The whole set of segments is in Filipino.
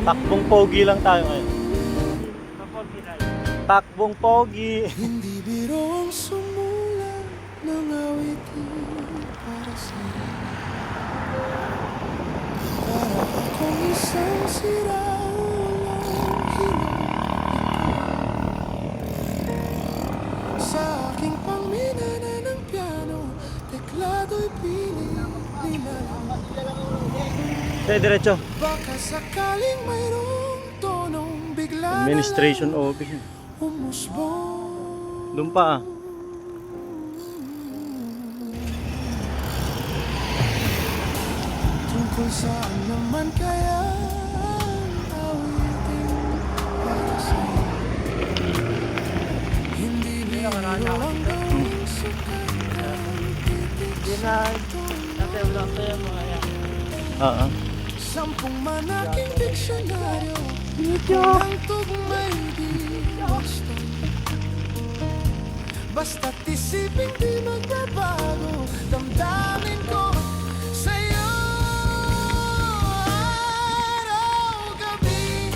Takbong pogi lang tayo ngayon. Takbong pogi. Hindi biro ang sumula ng awitin para sa'yo. Para akong isang siraulang hinog. Sa aking pangminana ng piano, teklado'y piling nilalang. Sige, diretso. Baka sakaling mayroong tonong bigla Administration office. umusbong. Doon pa ah. Tungkol saan naman kaya ang awitin para sa'yo? Hindi biro ang gawing sukat ng titik sa Oo. sampung manaking diksyonaryo kung ang tugma'y di wasto. Basta't isipin di magbabago damdamin ko sa'yo. Araw-gabi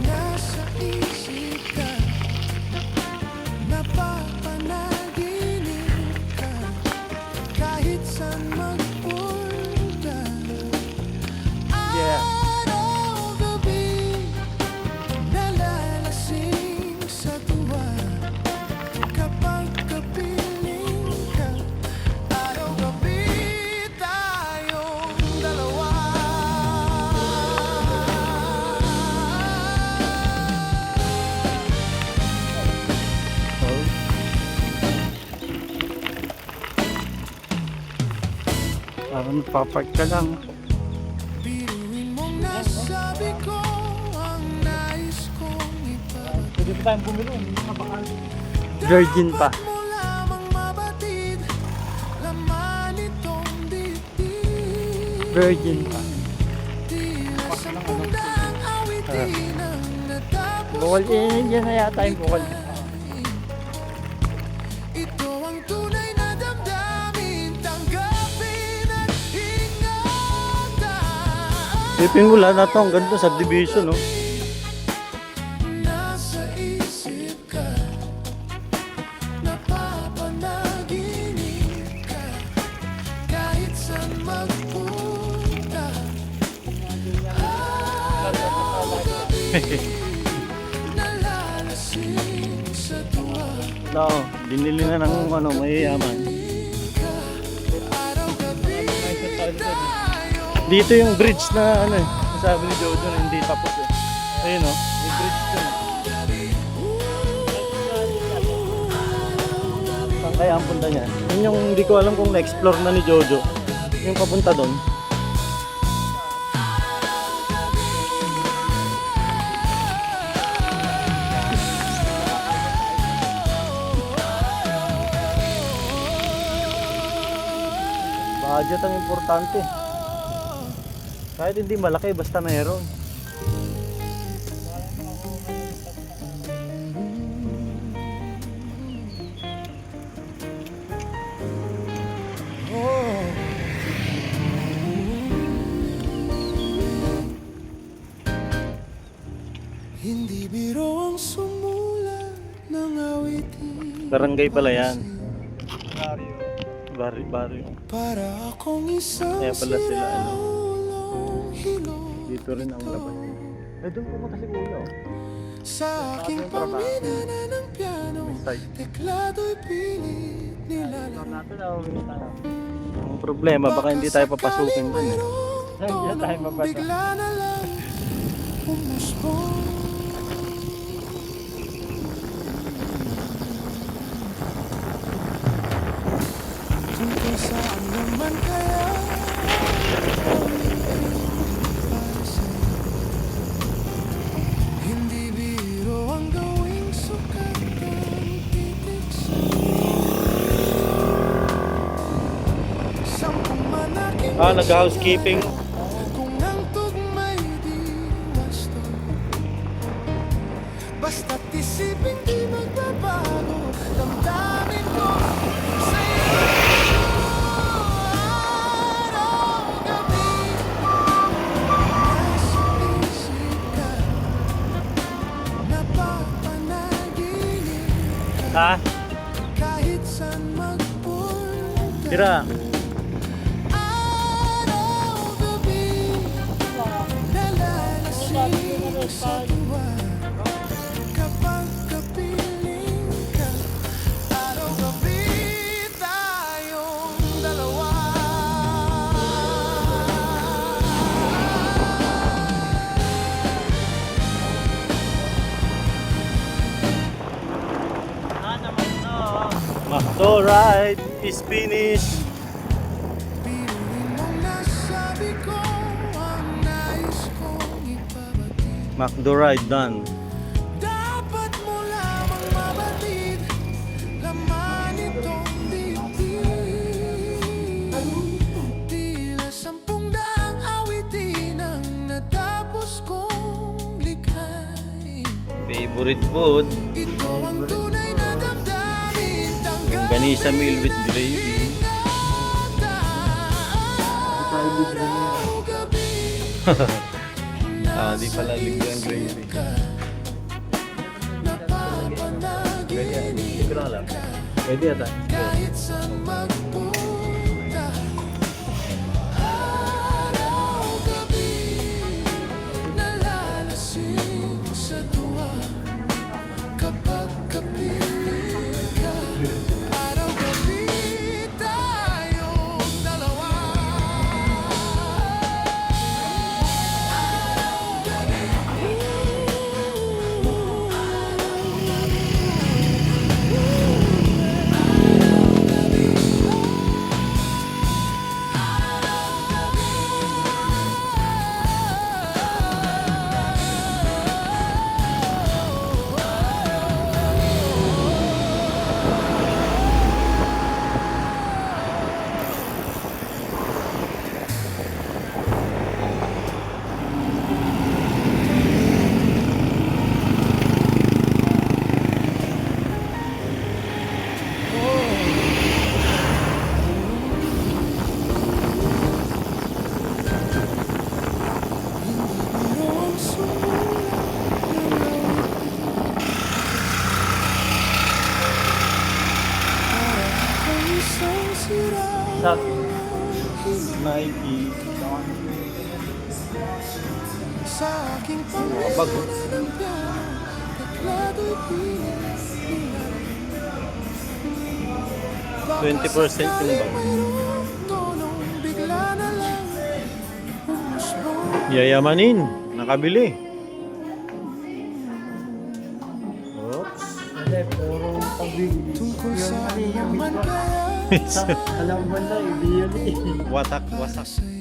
nasa isip ka, napapanaginip ka, kahit saan magpunta. Yeah. Araw-gabi nalalasing sa tuwa kapag kapiling ka. Araw-gabi tayong dalawa. Oh. Parang nagpapark ka lang. Biruin mong nasabi ko ang nais kong iparating. Pwede pa tayong bumili. Virgin pa. Dapat mo lamang mabatid laman itong dibdib. Virgin pa. Tila sampung daang awitin ang natapos Bukol ko. yan na yata yung bukol. Ito ang tunay na damdamin, tanggapin at ingatan. Sipin mo lahat na to, ang ganda subdivision, no? Nasa isip ka, napapanaginip ka, kahit saan magpunta. Araw-gabi nalalasing sa tuwa. No, binili na ng ano, mayayaman. Araw-gabi tayo. Dito yung bridge na ano eh. Sabi ni Jojo na hindi tapos eh. Ayun, no? May bridge dun. Saan kaya ang punta niyan? Yun yung hindi ko alam kung na-explore na ni Jojo. Yung papunta doon. Budget ang importante. Kahit hindi malaki, basta mayroon. Hindi biro ang sumula ng awitin. Barangay pala yan. Barrio. Para akong isang Kaya pala sila, ano. siraulang hinog. Dito rin ang labas. Eh, doon pumunta si Kuya, oh. Sa aking pangminana ng piano, Side. teklado'y pilit nilalang. Ang problema, baka hindi tayo papasukin doon eh. Hindi tayo mapasok. Bigla na lang umusbong. Tungkol saan naman kaya para sa'yo? Hindi biro ang gawing sukat ng titik sa sampung manaking Nag-housekeeping. kung ang tugma'y di wasto. Basta't isipin di magbabago damdamin ko sa'yo. Araw-gabi nasa Ha? kahit saan magpunta. Tira. Araw-gabi, nalalasing sa tuwa. Kapag kapiling ka, araw-gabi tayong dalawa. Macdo ride is finished. Pinuhin mong nasabi ko ang nais kong ipabatid. Macdo ride done. Dapat mo lamang mabatid laman itong dibdib. Tila 10,000 awitin ang natapos kong likhain. Favorite food. Ito ang tunay na damdamin. Yung Ganisa meal with gravy. Araw-gabi, Di pala ligyan ang gravy. napapanaginip Siguro lang. Pwede ata. kahit saan magpunta. Araw-gabi, nalalasing sa tuwa. Kapag kapiling ka, araw-gabi tayong dalawa. Noong isang sira Sa Nike. sa aking Bago. pangalan ng piano, taklado'y piling. 20% yung bag. Mayroong tonong bigla na lang umusbong. Yayamanin. Nakabili. Oops. Hindi, puro pabig. Tungkol sa yaman kaya Alam mo na, hindi yun eh. Wasak, wasak. sa'yo.